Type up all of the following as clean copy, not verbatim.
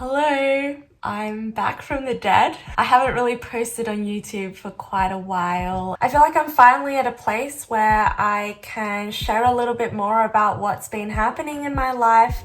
Hello, I'm back from the dead. I haven't really posted on YouTube for quite a while. I feel like I'm finally at a place where I can share a little bit more about what's been happening in my life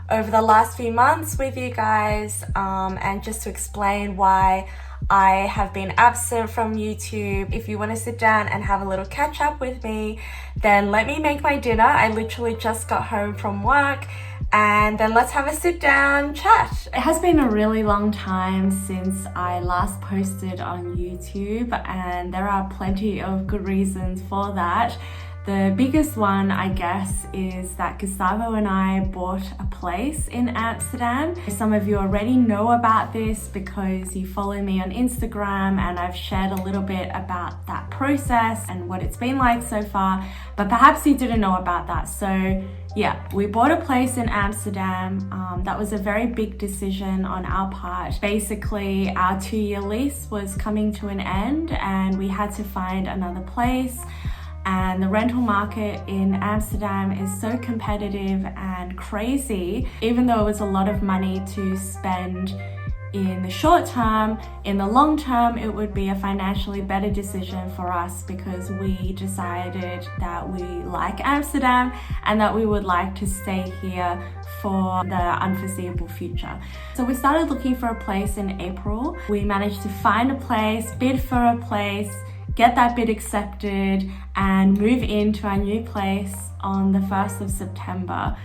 over the last few months with you guys, and just to explain why I have been absent from YouTube. If you want to sit down and have a little catch up with me, then let me make my dinner. I literally just got home from work, and then let's have a sit down chat. It has been a really long time since I last posted on YouTube, and there are plenty of good reasons for that. The biggest one, I guess, is that Gustavo and I bought a place in Amsterdam. Some of you already know about this because you follow me on Instagram, and I've shared a little bit about that process and what it's been like so far, but perhaps you didn't know about that. So yeah, we bought a place in Amsterdam. That was a very big decision on our part. Basically, our 2-year lease was coming to an end and we had to find another place. And the rental market in Amsterdam is so competitive and crazy. Even though it was a lot of money to spend in the short term, in the long term, it would be a financially better decision for us because we decided that we like Amsterdam and that we would like to stay here for the unforeseeable future. So we started looking for a place in April. We managed to find a place, bid for a place, get that bid accepted, and move into our new place on the 1st of September.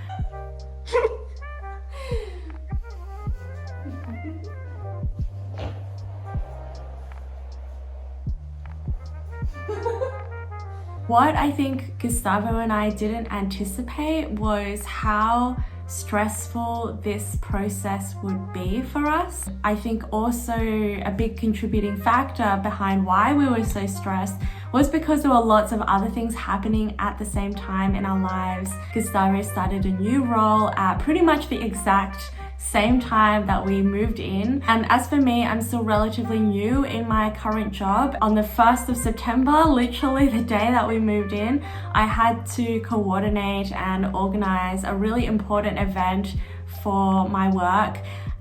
What I think Gustavo and I didn't anticipate was how stressful this process would be for us. I think also a big contributing factor behind why we were so stressed was because there were lots of other things happening at the same time in our lives. Gustavo started a new role at pretty much the exact same time that we moved in. And as for me, I'm still relatively new in my current job. On the 1st of September, literally the day that we moved in, I had to coordinate and organize a really important event for my work.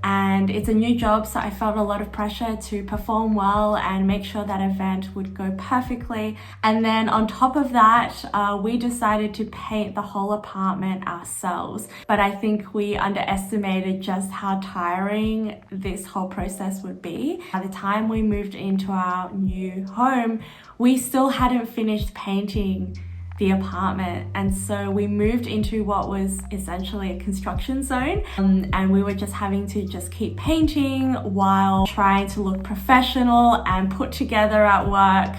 And it's a new job, so I felt a lot of pressure to perform well and make sure that event would go perfectly. And then on top of that, we decided to paint the whole apartment ourselves. But I think we underestimated just how tiring this whole process would be. By the time we moved into our new home, we still hadn't finished painting the apartment, and so we moved into what was essentially a construction zone, and we were just having to keep painting while trying to look professional and put together at work.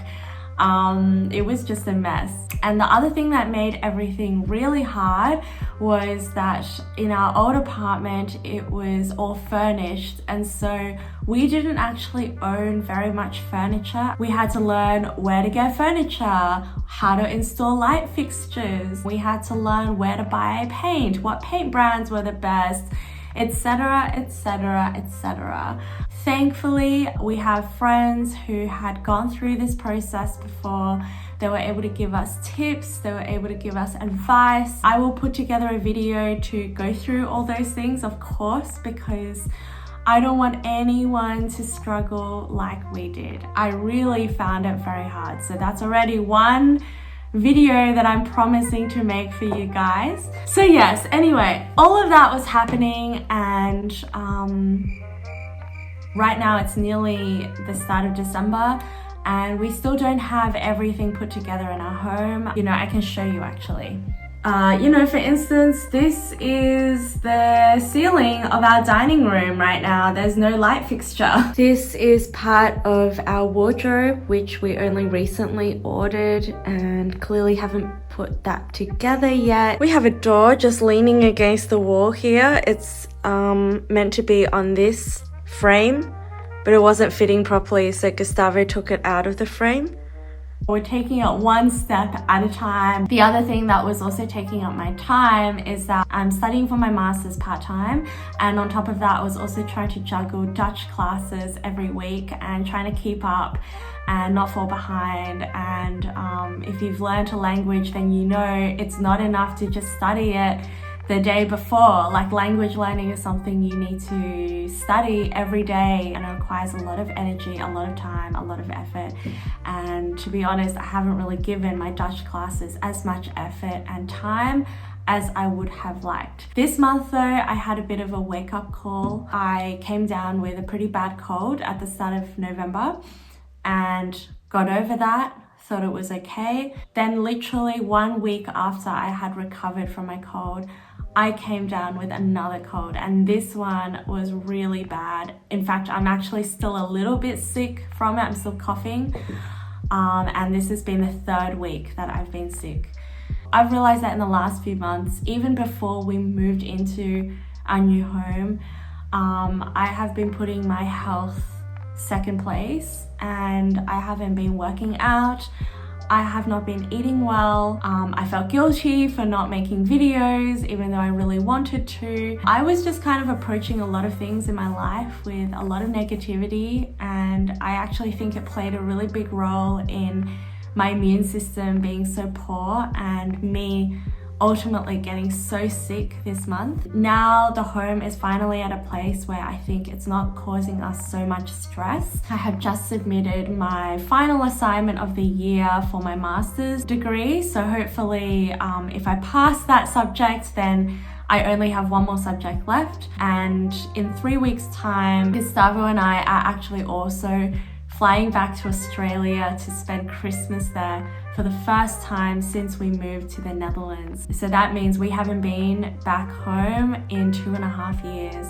It was just a mess. And the other thing that made everything really hard was that in our old apartment it was all furnished, and so we didn't actually own very much furniture. We had to learn where to get furniture, how to install light fixtures. We had to learn where to buy paint, what paint brands were the best, etc, etc, etc. Thankfully, we have friends who had gone through this process before. They were able to give us tips, they were able to give us advice. I will put together a video to go through all those things, of course, because I don't want anyone to struggle like we did. I really found it very hard. So that's already one video that I'm promising to make for you guys. So yes, anyway, all of that was happening, and right now it's nearly the start of December and we still don't have everything put together in our home. You know, I can show you actually. For instance, this is the ceiling of our dining room right now. There's no light fixture. This is part of our wardrobe, which we only recently ordered and clearly haven't put that together yet. We have a door just leaning against the wall here. It's meant to be on this frame, but it wasn't fitting properly, so Gustavo took it out of the frame. We're taking it one step at a time. The other thing that was also taking up my time is that I'm studying for my master's part-time, and on top of that I was also trying to juggle Dutch classes every week and trying to keep up and not fall behind. And if you've learned a language, then you know it's not enough to just study it. the day before. Like, language learning is something you need to study every day, and it requires a lot of energy, a lot of time, a lot of effort. And to be honest, I haven't really given my Dutch classes as much effort and time as I would have liked. This month though, I had a bit of a wake-up call. I came down with a pretty bad cold at the start of November and got over that, thought it was okay. Then literally 1 week after I had recovered from my cold, I came down with another cold, and this one was really bad. In fact, I'm actually still a little bit sick from it. I'm still coughing. And this has been the 3rd week that I've been sick. I've realized that in the last few months, even before we moved into our new home, I have been putting my health second place, and I haven't been working out. I have not been eating well. I felt guilty for not making videos, even though I really wanted to. I was just kind of approaching a lot of things in my life with a lot of negativity, and I actually think it played a really big role in my immune system being so poor and me ultimately getting so sick this month. Now the home is finally at a place where I think it's not causing us so much stress. I have just submitted my final assignment of the year for my master's degree, so hopefully if I pass that subject, then I only have 1 more subject left. And in 3 weeks time, Gustavo and I are actually also flying back to Australia to spend Christmas there for the first time since we moved to the Netherlands. So that means we haven't been back home in 2.5 years.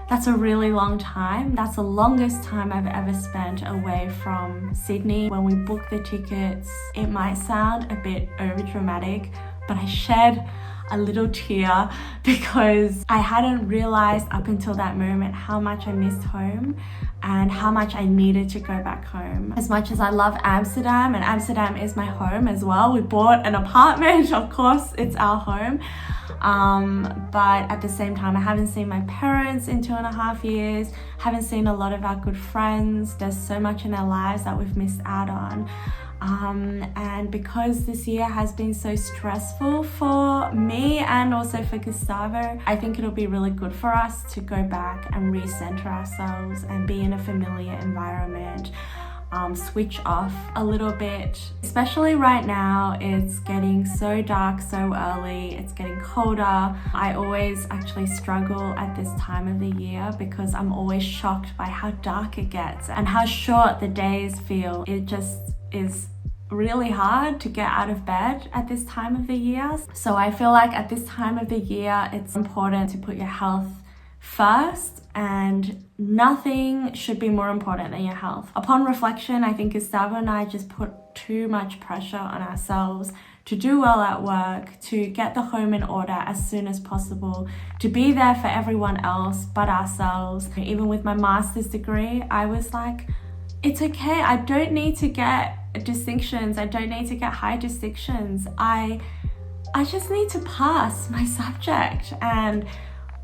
That's a really long time. That's the longest time I've ever spent away from Sydney. When we booked the tickets, it might sound a bit overdramatic, but I shed a little tear because I hadn't realized up until that moment how much I missed home and how much I needed to go back home. As much as I love Amsterdam, and Amsterdam is my home as well. We bought an apartment, of course, it's our home. But at the same time, I haven't seen my parents in 2.5 years, haven't seen a lot of our good friends. There's so much in our lives that we've missed out on. And because this year has been so stressful for me and also for Gustavo, I think it'll be really good for us to go back and recenter ourselves and be in a familiar environment, switch off a little bit. Especially right now, it's getting so dark so early, it's getting colder. I always actually struggle at this time of the year because I'm always shocked by how dark it gets and how short the days feel. It just is really hard to get out of bed at this time of the year. So I feel like at this time of the year, it's important to put your health first, and nothing should be more important than your health. Upon reflection, I think Gustavo and I just put too much pressure on ourselves to do well at work, to get the home in order as soon as possible, to be there for everyone else but ourselves. Even with my master's degree, I was like, it's okay, I don't need to get distinctions, I don't need to get high distinctions. I just need to pass my subject, and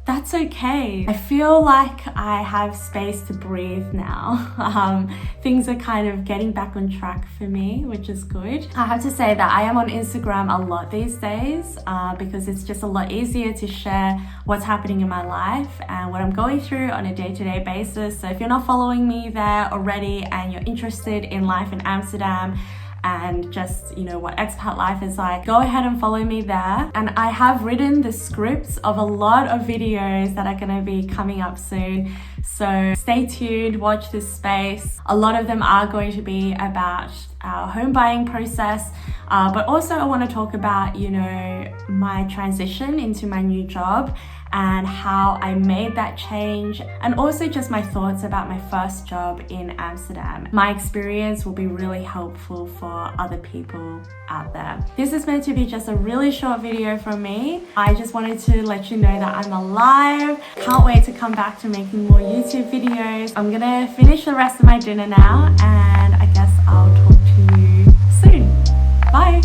that's okay. I feel like I have space to breathe now. Things are kind of getting back on track for me, which is good. I have to say that I am on Instagram a lot these days because it's just a lot easier to share what's happening in my life and what I'm going through on a day-to-day basis. So if you're not following me there already and you're interested in life in Amsterdam and just, you know, what expat life is like, go ahead and follow me there. And I have written the scripts of a lot of videos that are gonna be coming up soon. So stay tuned, watch this space. A lot of them are going to be about our home buying process, but also I want to talk about, you know, my transition into my new job and how I made that change, and also just my thoughts about my first job in Amsterdam. My experience will be really helpful for other people out there. This is meant to be just a really short video from me. I just wanted to let you know that I'm alive. Can't wait to come back to making more YouTube videos. I'm gonna finish the rest of my dinner now, and I guess I'll talk to you soon. Bye.